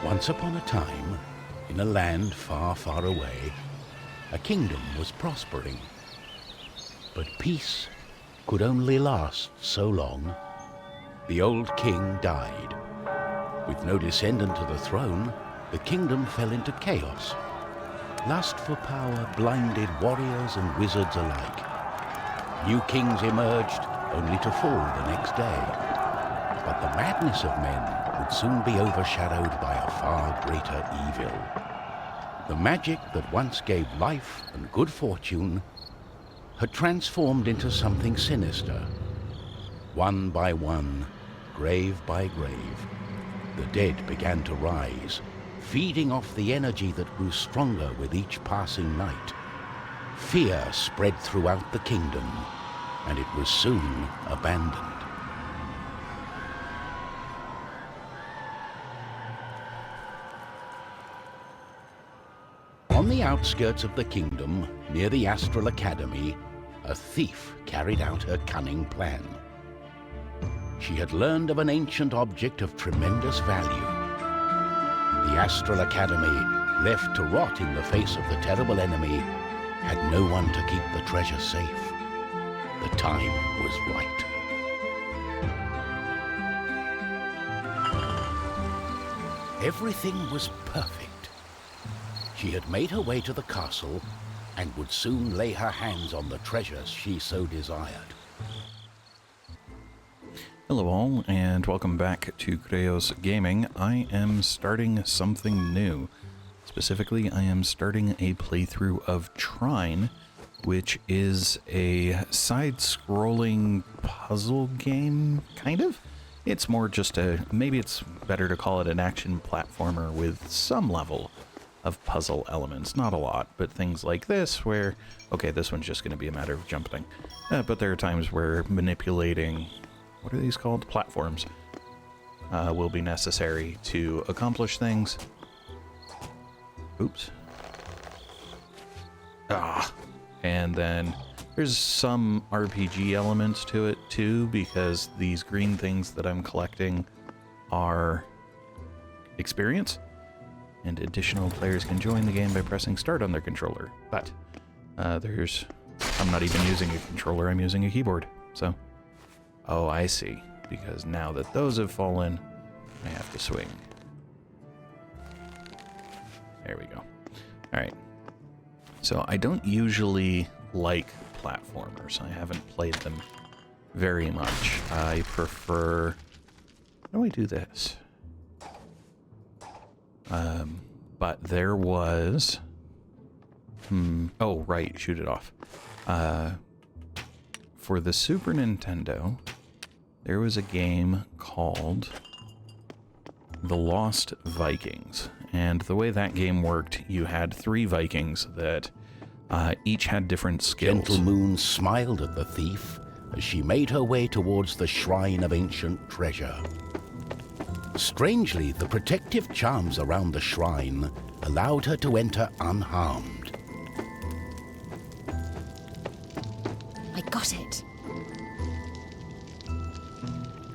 Once upon a time, in a land far, far away, a kingdom was prospering. But peace could only last so long. The old king died. With no descendant to the throne, the kingdom fell into chaos. Lust for power blinded warriors and wizards alike. New kings emerged, only to fall the next day. But the madness of men would soon be overshadowed by a far greater evil. The magic that once gave life and good fortune had transformed into something sinister. One by one, grave by grave, the dead began to rise, feeding off the energy that grew stronger with each passing night. Fear spread throughout the kingdom, and it was soon abandoned. On the outskirts of the kingdom, near the Astral Academy, a thief carried out her cunning plan. She had learned of an ancient object of tremendous value. The Astral Academy, left to rot in the face of the terrible enemy, had no one to keep the treasure safe. The time was right. Everything was perfect. She had made her way to the castle and would soon lay her hands on the treasures she so desired. Hello all, and welcome back to Chreos Gaming. I am starting something new. Specifically, I am starting a playthrough of Trine, which is a side-scrolling puzzle game, kind of? It's more just maybe it's better to call it an action platformer with some level of puzzle elements. Not a lot, but things like this where, okay, this one's just going to be a matter of jumping. But there are times where manipulating, what are these called? Platforms, will be necessary to accomplish things. Oops. And then there's some RPG elements to it too, because these green things that I'm collecting are experience. And additional players can join the game by pressing start on their controller. But I'm not even using a controller, I'm using a keyboard. So, oh, I see. Because now that those have fallen, I have to swing. There we go. Alright. So I don't usually like platformers. I haven't played them very much. I prefer... How do I do this? But there was... Oh, right, shoot it off. For the Super Nintendo, there was a game called The Lost Vikings. And the way that game worked, you had 3 Vikings that each had different skills. Gentle Moon smiled at the thief as she made her way towards the shrine of ancient treasure. Strangely, the protective charms around the shrine allowed her to enter unharmed. I got it.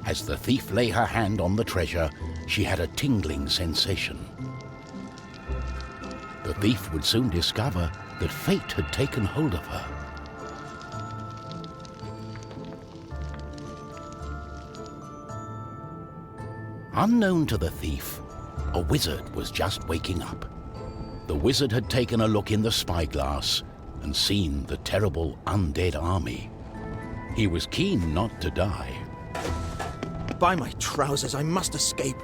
As the thief lay her hand on the treasure, she had a tingling sensation. The thief would soon discover that fate had taken hold of her. Unknown to the thief, a wizard was just waking up. The wizard had taken a look in the spyglass and seen the terrible undead army. He was keen not to die. By my trousers, I must escape.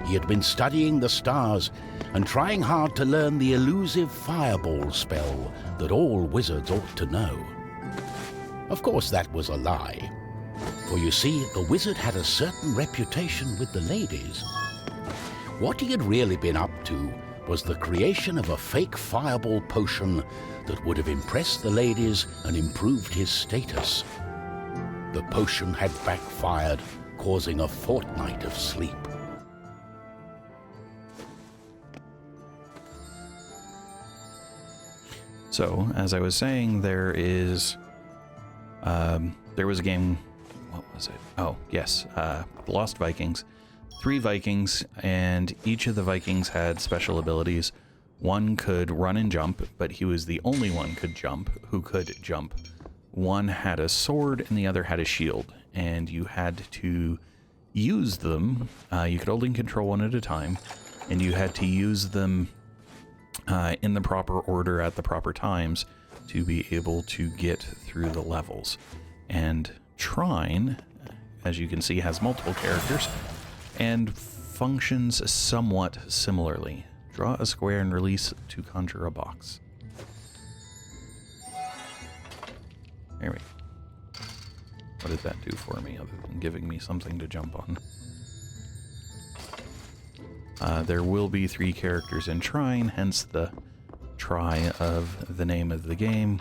He had been studying the stars and trying hard to learn the elusive fireball spell that all wizards ought to know. Of course, that was a lie. For you see, the wizard had a certain reputation with the ladies. What he had really been up to was the creation of a fake fireball potion that would have impressed the ladies and improved his status. The potion had backfired, causing a fortnight of sleep. So, as I was saying, there was a game, what was it? Oh, yes, Lost Vikings, 3 Vikings, and each of the Vikings had special abilities. One could run and jump, but he was the only one who could jump. One had a sword and the other had a shield, and you had to use them. You could only control one at a time, and you had to use them in the proper order at the proper times to be able to get through the levels. And Trine, as you can see, has multiple characters and functions somewhat similarly. Draw a square and release to conjure a box. There we go. What did that do for me other than giving me something to jump on? There will be 3 characters in Trine, hence the try of the name of the game.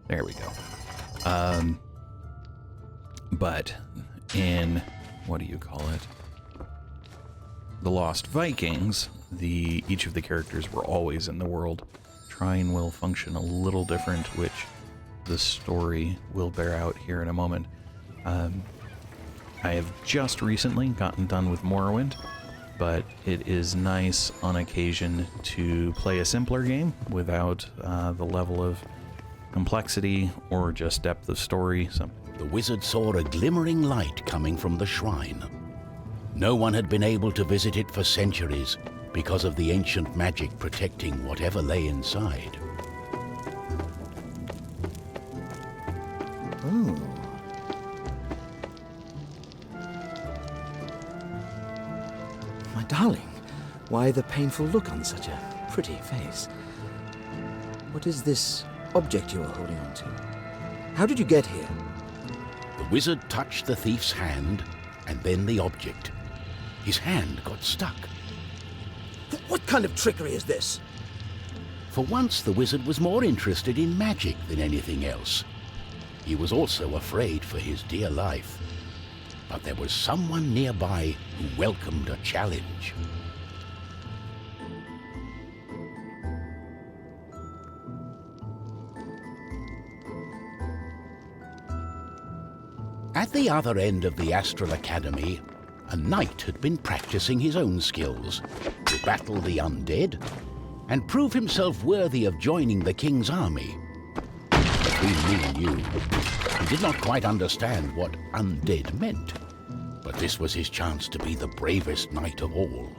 There we go. But in, what do you call it? The Lost Vikings, each of the characters were always in the world. Trine will function a little different, which the story will bear out here in a moment. I have just recently gotten done with Morrowind, but it is nice on occasion to play a simpler game without the level of complexity or just depth of story. The wizard saw a glimmering light coming from the shrine. No one had been able to visit it for centuries because of the ancient magic protecting whatever lay inside. Oh. My darling, why the painful look on such a pretty face? What is this object you are holding on to? How did you get here? The wizard touched the thief's hand, and then the object. His hand got stuck. What kind of trickery is this? For once, the wizard was more interested in magic than anything else. He was also afraid for his dear life. But there was someone nearby who welcomed a challenge. At the other end of the Astral Academy, a knight had been practicing his own skills to battle the undead and prove himself worthy of joining the king's army. Between me and you, he did not quite understand what undead meant, but this was his chance to be the bravest knight of all.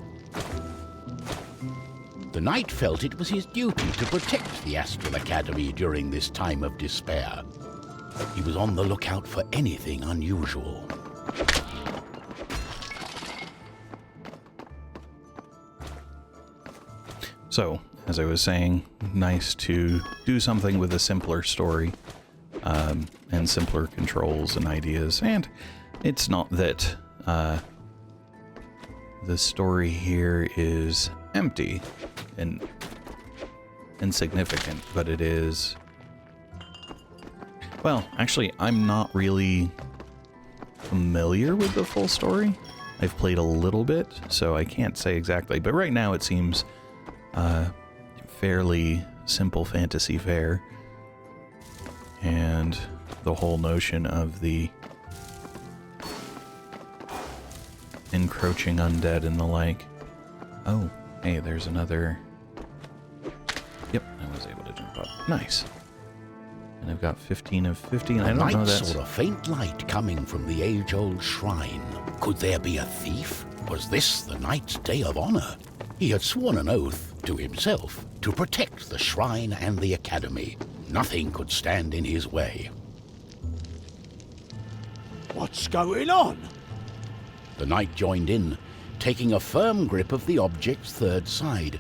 The knight felt it was his duty to protect the Astral Academy during this time of despair. He was on the lookout for anything unusual. So, as I was saying, nice to do something with a simpler story, and simpler controls and ideas. And it's not that the story here is empty and insignificant, but it is... Well, actually, I'm not really familiar with the full story. I've played a little bit, so I can't say exactly. But right now it seems fairly simple fantasy fare. And the whole notion of the encroaching undead and the like. Oh, hey, there's another... Yep, I was able to jump up. Nice. And I've got 15 of 15. I don't know The knight that's... saw a faint light coming from the age-old shrine. Could there be a thief? Was this the knight's day of honor? He had sworn an oath to himself to protect the shrine and the academy. Nothing could stand in his way. What's going on? The knight joined in, taking a firm grip of the object's third side,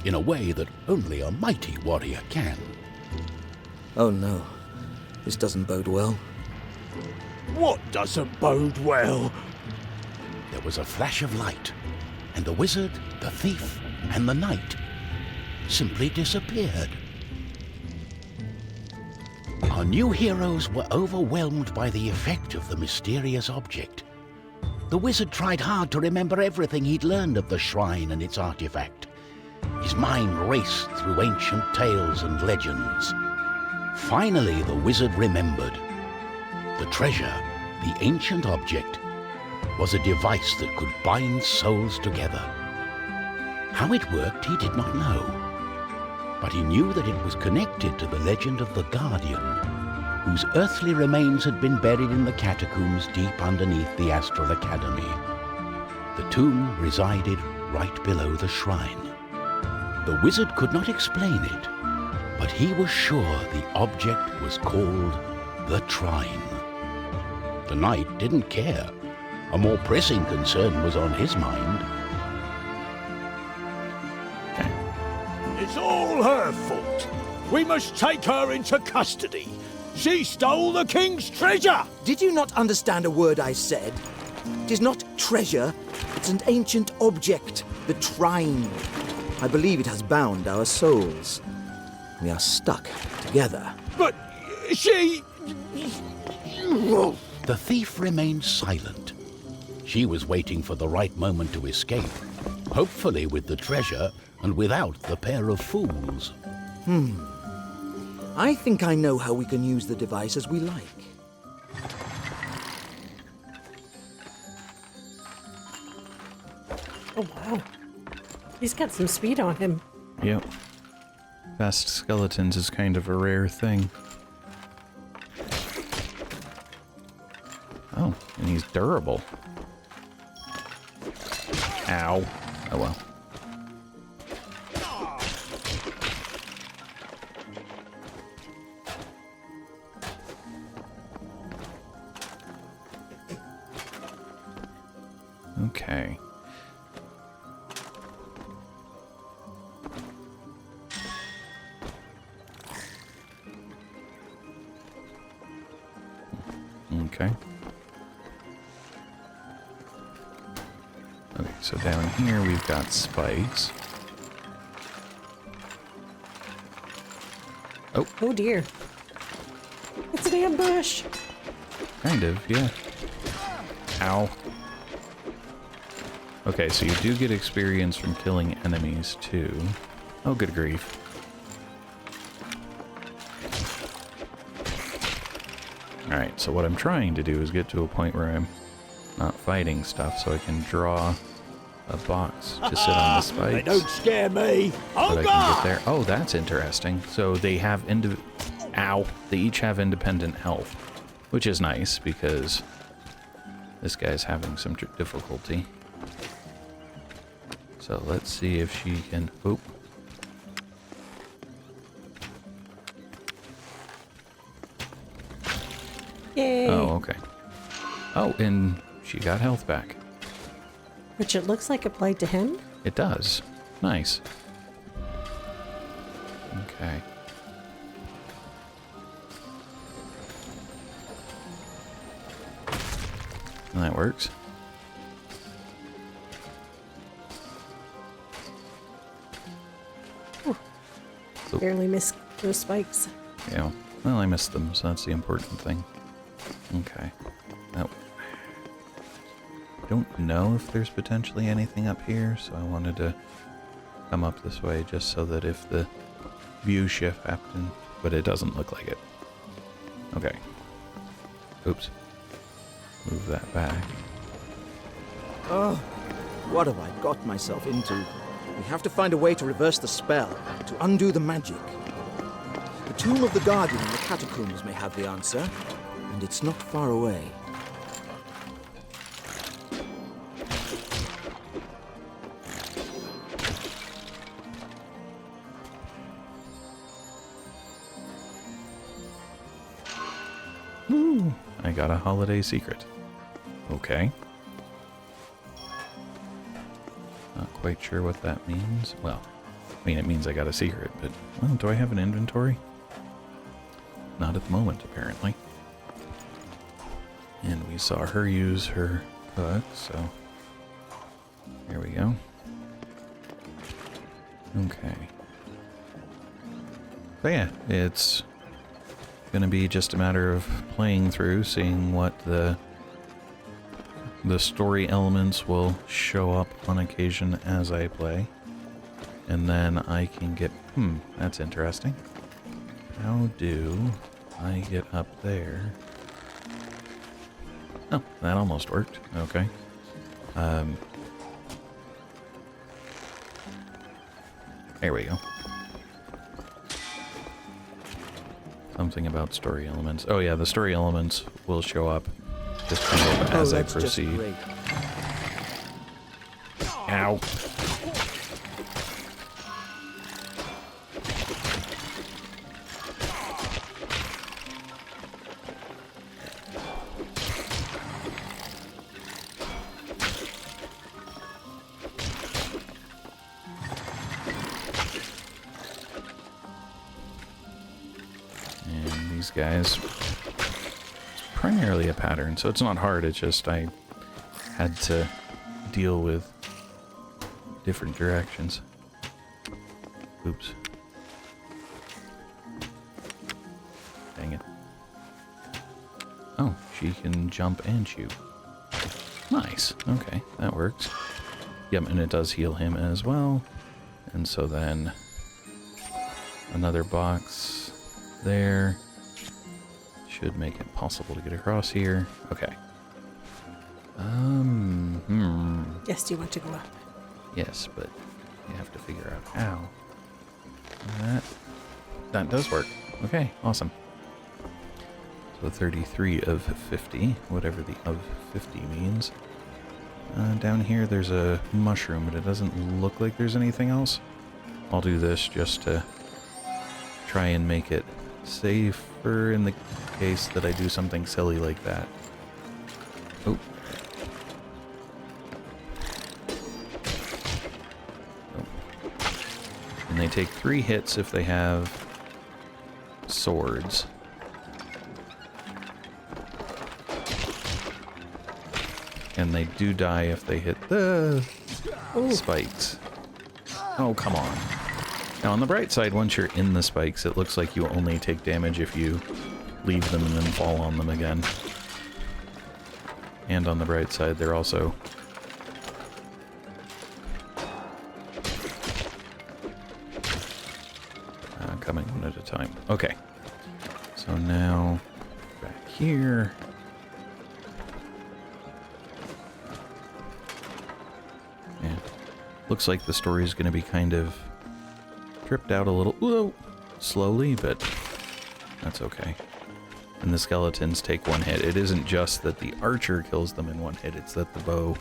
in a way that only a mighty warrior can. Oh no, this doesn't bode well. What doesn't bode well? There was a flash of light, and the wizard, the thief, and the knight simply disappeared. Our new heroes were overwhelmed by the effect of the mysterious object. The wizard tried hard to remember everything he'd learned of the shrine and its artifact. His mind raced through ancient tales and legends. Finally, the wizard remembered. The treasure The ancient object was a device that could bind souls together. How it worked, he did not know. But he knew that it was connected to the legend of the Guardian, whose earthly remains had been buried in the catacombs deep underneath the Astral Academy. The tomb resided right below the shrine. The wizard could not explain it, but he was sure the object was called the Trine. The knight didn't care. A more pressing concern was on his mind. It's all her fault. We must take her into custody. She stole the king's treasure! Did you not understand a word I said? It is not treasure, it's an ancient object, the Trine. I believe it has bound our souls. We are stuck together. But she... The thief remained silent. She was waiting for the right moment to escape, hopefully with the treasure and without the pair of fools. I think I know how we can use the device as we like. Oh, wow. He's got some speed on him. Yep. Fast skeletons is kind of a rare thing. Oh, and he's durable. Ow. Oh well. Okay. Okay. Okay, so down here we've got spikes. Oh. Oh, dear. It's an ambush. Kind of, yeah. Ow. Okay, so you do get experience from killing enemies, too. Oh, good grief. Alright, so what I'm trying to do is get to a point where I'm not fighting stuff, so I can draw a box to sit on the spikes. They don't scare me. But I Oh, can get there. Oh, that's interesting. So they have Ow. They each have independent health, which is nice because this guy's having some difficulty. So let's see if she can... Oop. Yay. Oh, okay. Oh, and she got health back. Which it looks like applied to him. It does. Nice. Okay. And that works. Barely missed those spikes. Yeah. Well, I missed them, so that's the important thing. Okay. Now, I don't know if there's potentially anything up here, so I wanted to come up this way just so that if the view shift happened, but it doesn't look like it. Okay. Oops. Move that back. Oh, what have I got myself into? We have to find a way to reverse the spell, to undo the magic. The Tomb of the Guardian in the catacombs may have the answer, and it's not far away. Ooh, I got a holiday secret. Okay. Not quite sure what that means. Well, I mean, it means I got a secret, but, well, do I have an inventory? Not at the moment, apparently. And we saw her use her book, so here we go. Okay. So yeah, it's gonna be just a matter of playing through, seeing what the story elements will show up on occasion as I play. And then I can get... that's interesting. How do I get up there? Oh, that almost worked. Okay. There we go. Something about story elements. Oh yeah, the story elements will show up just kind of as I that's just proceed. great. Ow. And these guys, it's primarily a pattern, so it's not hard, it's just I had to deal with different directions. Oops. Dang it. Oh, she can jump and shoot. Nice. Okay, that works. Yep, and it does heal him as well. And so then another box there should make it possible to get across here. Okay. Yes, do you want to go up? Yes, but you have to figure out how. That does work. Okay, awesome. So 33 of 50, whatever the of 50 means. Down here there's a mushroom, but it doesn't look like there's anything else. I'll do this just to try and make it safer in the case that I do something silly like that. Oh. And they take 3 hits if they have swords. And they do die if they hit the spikes. Oh, come on. Now, on the bright side, once you're in the spikes, it looks like you only take damage if you leave them and then fall on them again. And on the bright side, they're also... coming one at a time. Okay. So now, back here... Yeah. Looks like the story is going to be kind of tripped out a little slowly, but that's okay. And the skeletons take 1 hit. It isn't just that the archer kills them in 1 hit, it's that the bow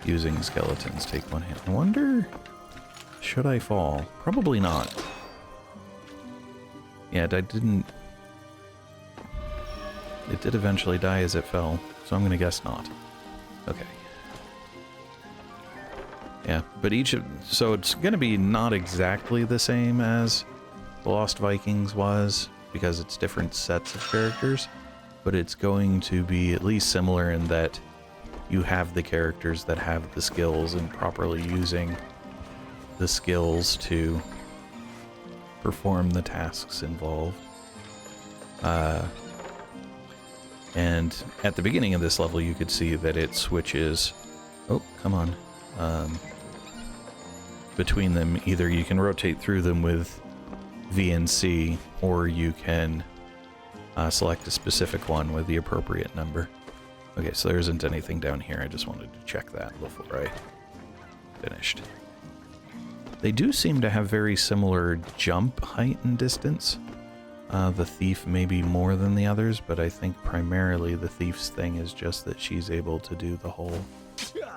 using skeletons take 1 hit. I wonder, should I fall? Probably not. Yeah, it did eventually die as it fell, so I'm going to guess not. Okay. Yeah, but so it's going to be not exactly the same as The Lost Vikings was, because it's different sets of characters, but it's going to be at least similar in that you have the characters that have the skills and properly using the skills to perform the tasks involved. And at the beginning of this level, you could see that it switches... Oh, come on. Between them, either you can rotate through them with V and C, or you can select a specific one with the appropriate number. Okay, so there isn't anything down here. I just wanted to check that before I finished. They do seem to have very similar jump height and distance. The thief may be more than the others, but I think primarily the thief's thing is just that she's able to do the whole...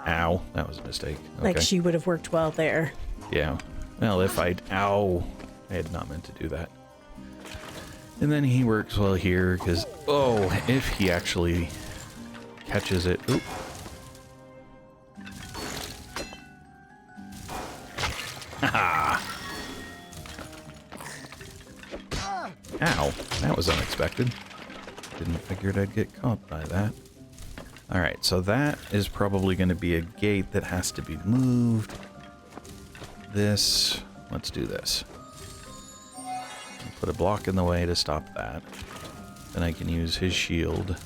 Ow, that was a mistake. Okay. Like she would have worked well there. Yeah. Well, if I'd... Ow! I had not meant to do that. And then he works well here, because... Oh, if he actually catches it... Oop. Haha! Ow, that was unexpected. Didn't figure I'd get caught by that. Alright, so that is probably going to be a gate that has to be moved. Let's do this. I'll put a block in the way to stop that. Then I can use his shield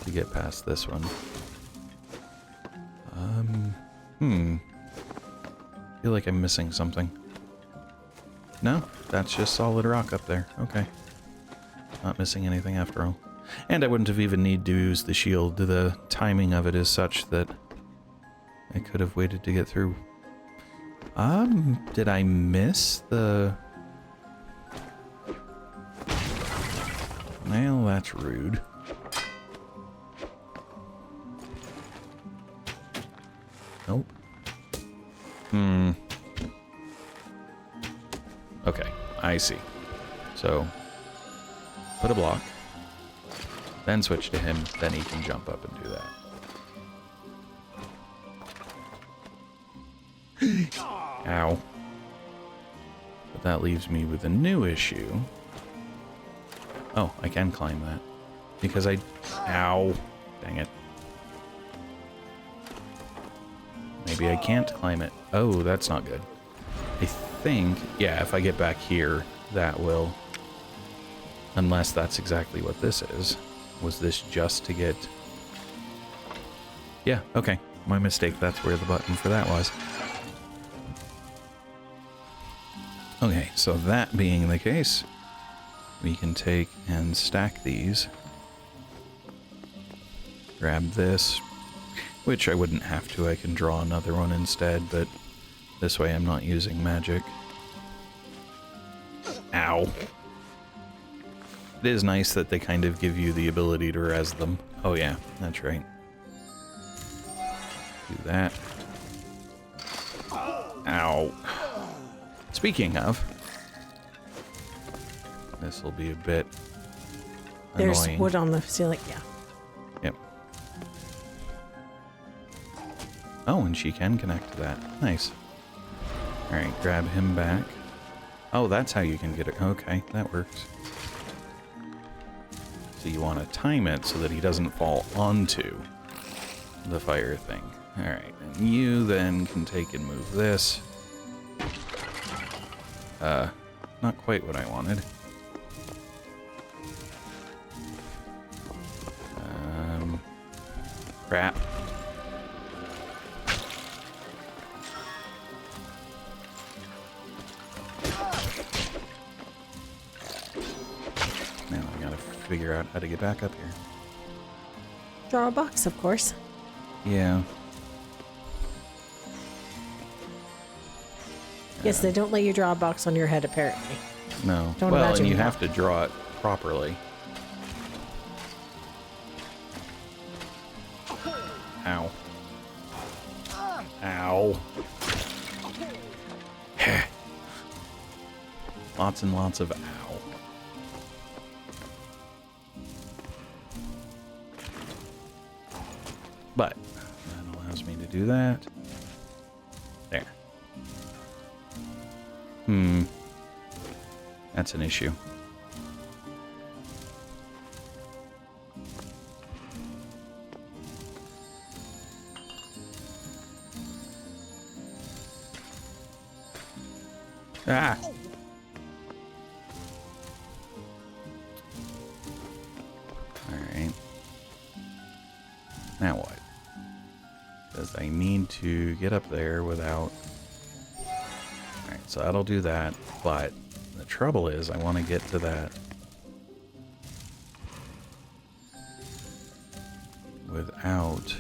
to get past this one. I feel like I'm missing something. No, that's just solid rock up there. Okay. Not missing anything after all. And I wouldn't have even need to use the shield. The timing of it is such that I could have waited to get through. Did I miss the... Well, that's rude. Nope. Okay, I see. So, put a block, then switch to him, then he can jump up and do that. Ow. But that leaves me with a new issue. Oh, I can climb that. Because I... Ow. Dang it. Maybe I can't climb it. Oh, that's not good. I think... Yeah, if I get back here, that will... Unless that's exactly what this is. Was this just to get... Yeah, okay. My mistake. That's where the button for that was. Okay, so that being the case, we can take and stack these. Grab this, which I wouldn't have to. I can draw another one instead, but this way I'm not using magic. Ow. It is nice that they kind of give you the ability to res them. Oh yeah, that's right. Do that. Ow. Speaking of, this will be a bit There's annoying. wood on the ceiling. Yeah. Yep. Oh, and she can connect to that. Nice. Alright, grab him back. Oh, that's how you can get it. Okay, that works. So you want to time it so that he doesn't fall onto the fire thing. Alright, and you then can take and move this. Not quite what I wanted. Crap. Now I gotta figure out how to get back up here. Draw a box, of course. Yeah. Yes, they don't let you draw a box on your head, apparently. No. Don't well, imagine and you that. have to draw it properly. Ow. Ow. Lots and lots of ow. But that allows me to do that. There. That's an issue. Ah! Alright. Now what? Because I need to get up there without... Alright, so that'll do that, but the trouble is I want to get to that without...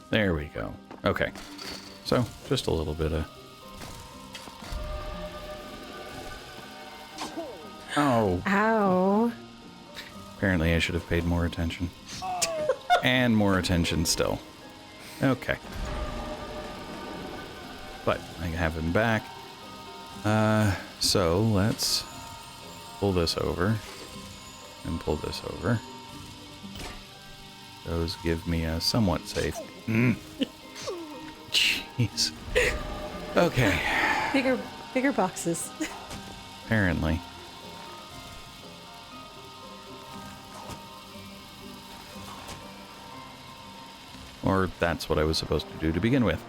There we go. Okay. So, just a little bit of... Oh. Ow. Apparently I should have paid more attention. And more attention still. Okay. But I have him back. So let's pull this over. And pull this over. Those give me a somewhat safe... Jeez. Okay. Bigger boxes. Apparently. Or that's what I was supposed to do to begin with.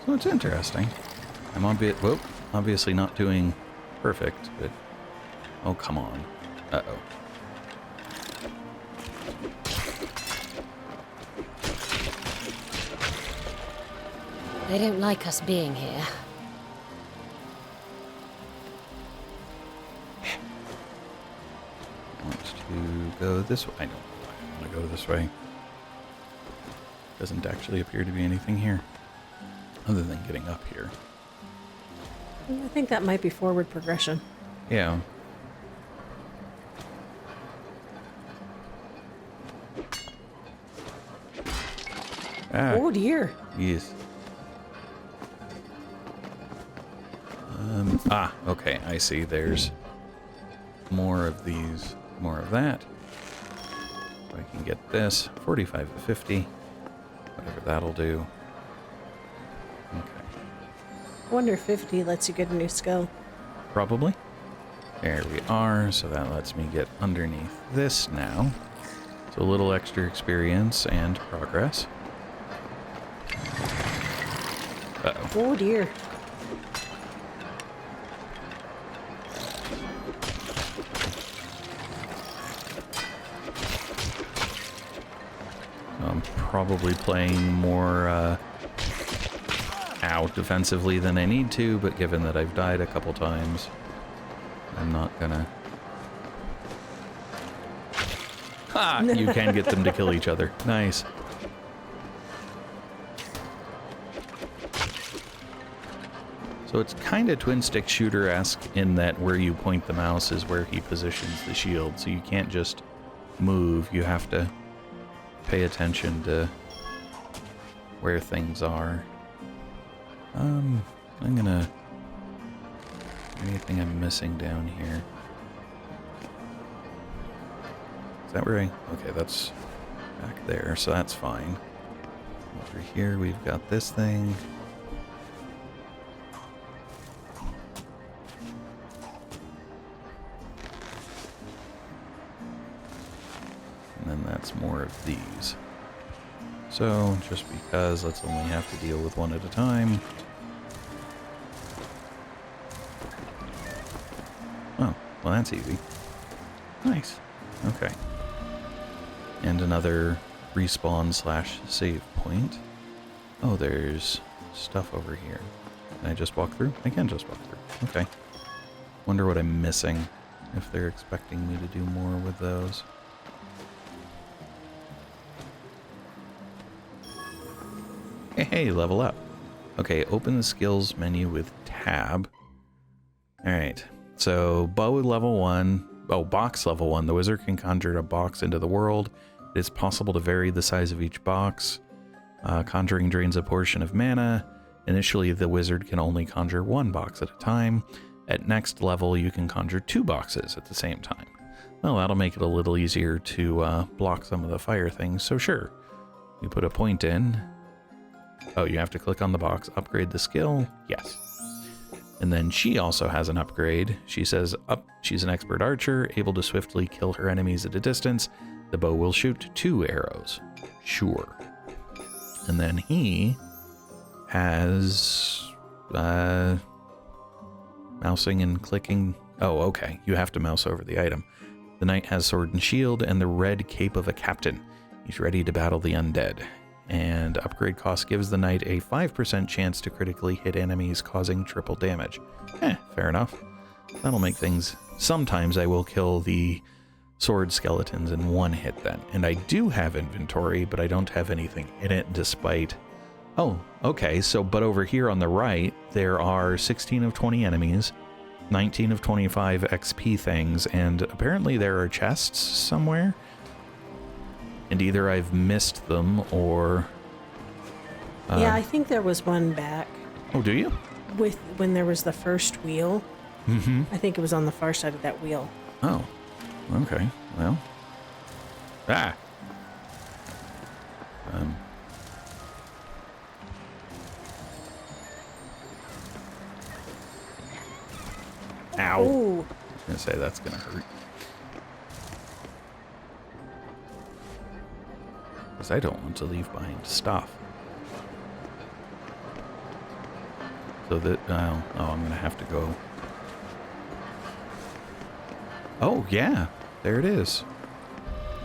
So it's interesting. I'm obviously not doing perfect, but Oh, come on. Uh-oh. They don't like us being here. Wants to go this way. I don't want to go this way. Doesn't actually appear to be anything here. Other than getting up here. I think that might be forward progression. Yeah. Ah, Oh dear. yes. Okay, I see. There's more of these, more of that. If I can get this, 45 to 50. Whatever that'll do. Okay. I wonder if 50 lets you get a new skill. Probably. There we are, so that lets me get underneath this now. So a little extra experience and progress. Uh-oh. Oh dear. I'm probably playing more out defensively than I need to, but given that I've died a couple times, I'm not gonna... Ha! You can get them to kill each other. Nice. So it's kind of twin-stick shooter-esque in that where you point the mouse is where he positions the shield, so you can't just move, you have to pay attention to where things are. I'm gonna... Anything I'm missing down here? Is that where I... Okay, that's back there, so that's fine. Over here we've got this thing. And then that's more of these. So, just because, let's only have to deal with one at a time. Oh, well that's easy. Nice. Okay. And another respawn / save point. Oh, there's stuff over here. Can I just walk through? I can just walk through. Okay. Wonder what I'm missing, if they're expecting me to do more with those. Hey, level up. Okay, open the skills menu with tab. Alright, so bow level 1. Oh, box level 1. The wizard can conjure a box into the world. It is possible to vary the size of each box. Conjuring drains a portion of mana. Initially, the wizard can only conjure one box at a time. At next level, you can conjure 2 boxes at the same time. Well, that'll make it a little easier to block some of the fire things, so sure. You put a point in. Oh, you have to click on the box, upgrade the skill. Yes. And then she also has an upgrade. She says she's an expert archer, able to swiftly kill her enemies at a distance. The bow will shoot 2 arrows. Sure. And then he has mousing and clicking. Oh, okay. You have to mouse over the item. The knight has sword and shield and the red cape of a captain. He's ready to battle the undead. And upgrade cost gives the knight a 5% chance to critically hit enemies, causing triple damage. Fair enough. That'll make things... Sometimes I will kill the sword skeletons in 1 hit then. And I do have inventory, but I don't have anything in it despite... Oh, okay, so but over here on the right, there are 16 of 20 enemies, 19 of 25 XP things, and apparently there are chests somewhere. And either I've missed them or... Yeah, I think there was one back. Oh, do you? When there was the first wheel. Mm-hmm. I think it was on the far side of that wheel. Oh, okay. Well. Ah! Ow! Ooh. I was gonna say that's gonna hurt. Because I don't want to leave behind stuff. So that, oh, I'm gonna have to go. Oh, yeah. There it is.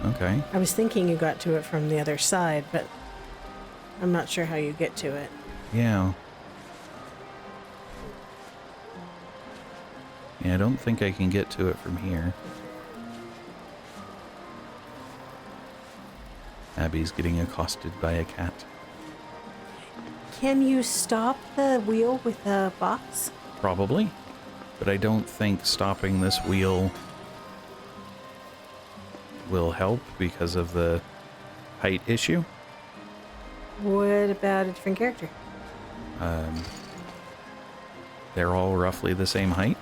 Okay. I was thinking you got to it from the other side, but I'm not sure how you get to it. Yeah. Yeah, I don't think I can get to it from here. Abby's getting accosted by a cat. Can you stop the wheel with a box? Probably. But I don't think stopping this wheel will help because of the height issue. What about a different character? They're all roughly the same height.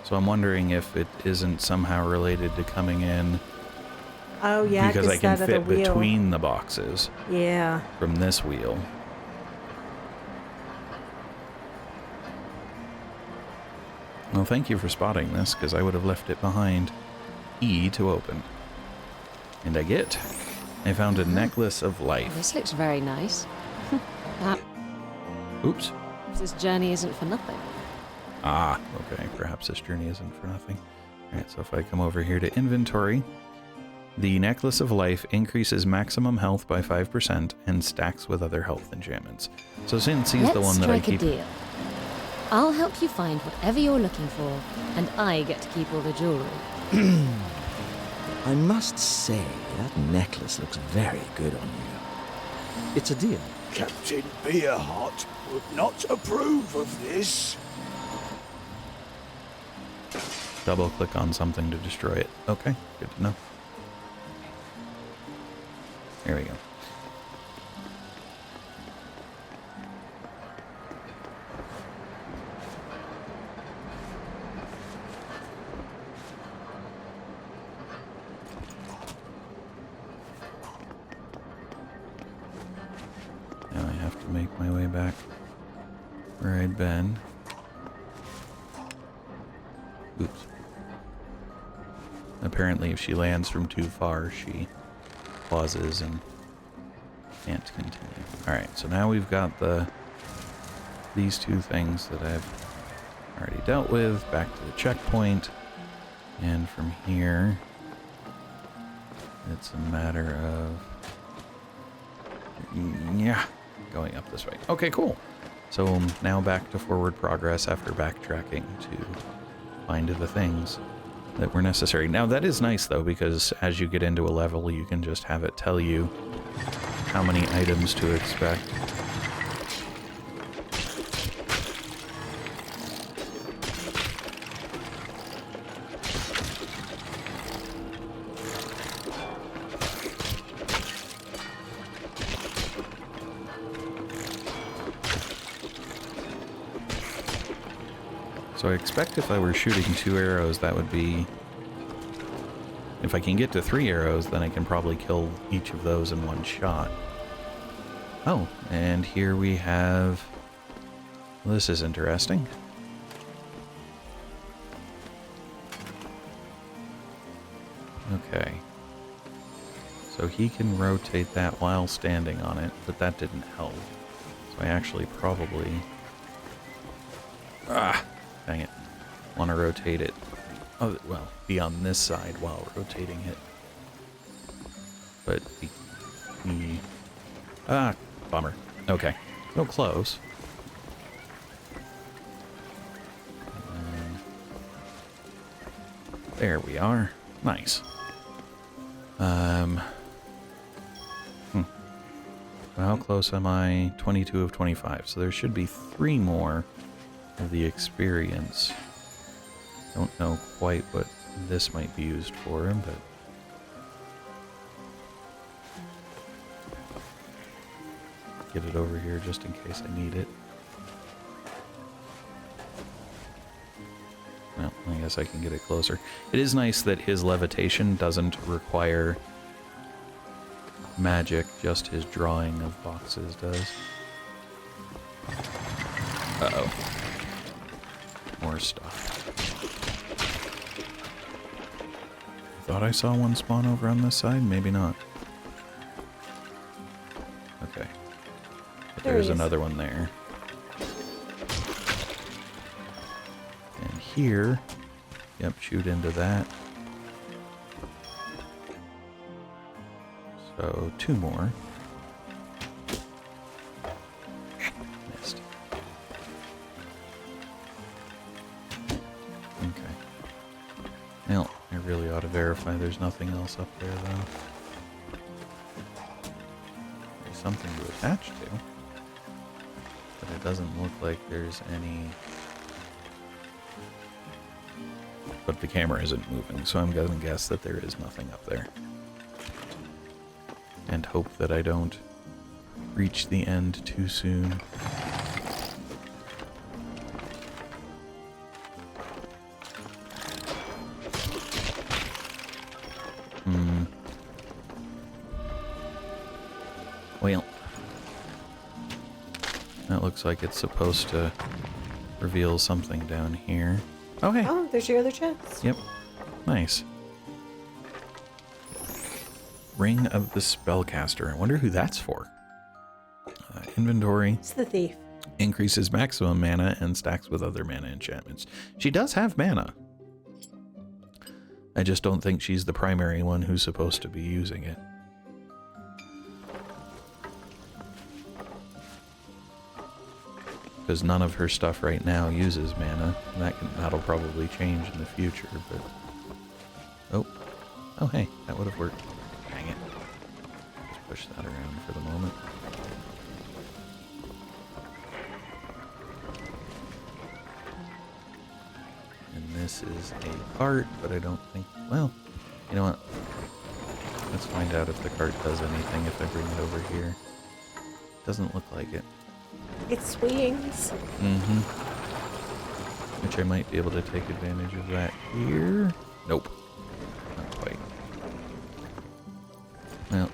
So I'm wondering if it isn't somehow related to coming in Oh, yeah, because I can that other fit wheel. between the boxes Yeah. from this wheel. Well, thank you for spotting this, because I would have left it behind. E to open. And I found a necklace of life. This looks very nice. Perhaps Oops. this journey isn't for nothing. Ah, okay. Perhaps this journey isn't for nothing. Alright, so if I come over here to inventory, the Necklace of Life increases maximum health by 5% and stacks with other health enchantments. So since he's the Let's one that I strike a keep... deal. I'll help you find whatever you're looking for, and I get to keep all the jewelry. I must say, that necklace looks very good on you. It's a deal. Captain Beerheart would not approve of this. Double click on something to destroy it. Okay, good to know. There we go. Now I have to make my way back where I'd been. Oops. Apparently, if she lands from too far, she pauses and can't continue. Alright, so now we've got these two things that I've already dealt with. Back to the checkpoint. And from here, it's a matter of... yeah, going up this way. Okay, cool. So now back to forward progress after backtracking to find the things that were necessary. Now that is nice though, because as you get into a level, you can just have it tell you how many items to expect. So I expect if I were shooting 2 arrows, that would be... if I can get to 3 arrows, then I can probably kill each of those in one shot. Oh, and here we have... well, this is interesting. Okay. So he can rotate that while standing on it, but that didn't help. So I actually probably... ah! Dang it. Want to rotate it. Oh, well, be on this side while rotating it. But ah, bummer. Okay. No close. There we are. Nice. How close am I? 22 of 25. So there should be 3 more of the experience. Don't know quite what this might be used for, but get it over here just in case I need it. Well, I guess I can get it closer. It is nice that his levitation doesn't require magic, just his drawing of boxes does. Uh-oh. More stuff. Thought I saw one spawn over on this side, maybe not. Okay. But There there's he is. another one there. here. Yep, shoot into that. So 2 more. Missed. Okay. Well, I really ought to verify there's nothing else up there, though. There's something to attach to. But it doesn't look like there's any... But the camera isn't moving, so I'm gonna guess that there is nothing up there. And hope that I don't reach the end too soon. Well, that looks like it's supposed to reveal something down here. Oh, hey. Oh, there's your other chest. Yep. Nice. Ring of the Spellcaster. I wonder who that's for. Inventory. It's the thief. Increases maximum mana and stacks with other mana enchantments. She does have mana. I just don't think she's the primary one who's supposed to be using it. Because none of her stuff right now uses mana. And that'll probably change in the future, but... Oh, hey, that would have worked. Dang it. Just push that around for the moment. And this is a cart, but I don't think... Well, you know what? Let's find out if the cart does anything if I bring it over here. Doesn't look like it. It swings. Mm-hmm. Which I might be able to take advantage of that here. Nope. Not quite. Well.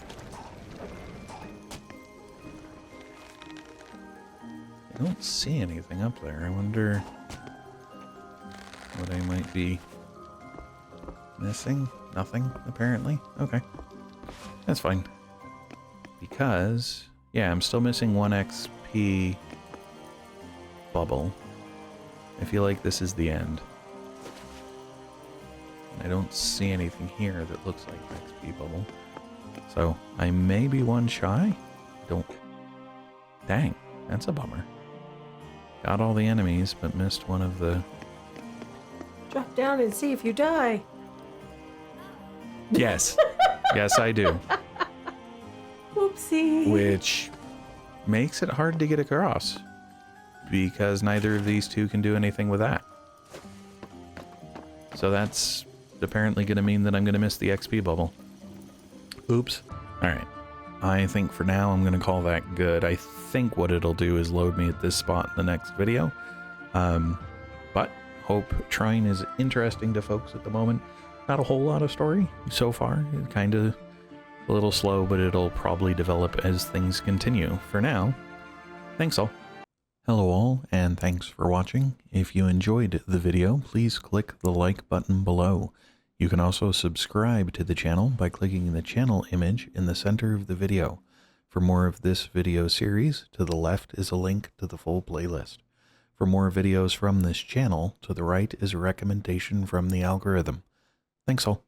I don't see anything up there. I wonder what I might be missing. Nothing, apparently. Okay. That's fine. Because, yeah, I'm still missing 1 XP bubble. I feel like this is the end. And I don't see anything here that looks like XP bubble. So, I may be 1 shy? Don't... Dang, that's a bummer. Got all the enemies, but missed one of the... Drop down and see if you die. Yes. Yes, I do. Whoopsie. Which makes it hard to get across. Because neither of these two can do anything with that. So that's apparently going to mean that I'm going to miss the XP bubble. Oops. Alright. I think for now I'm going to call that good. I think what it'll do is load me at this spot in the next video. But hope Trine is interesting to folks at the moment. Not a whole lot of story so far. Kind of a little slow, but it'll probably develop as things continue. For now, thanks all. Hello all, and thanks for watching. If you enjoyed the video, please click the like button below. You can also subscribe to the channel by clicking the channel image in the center of the video. For more of this video series, to the left is a link to the full playlist. For more videos from this channel, to the right is a recommendation from the algorithm. Thanks all.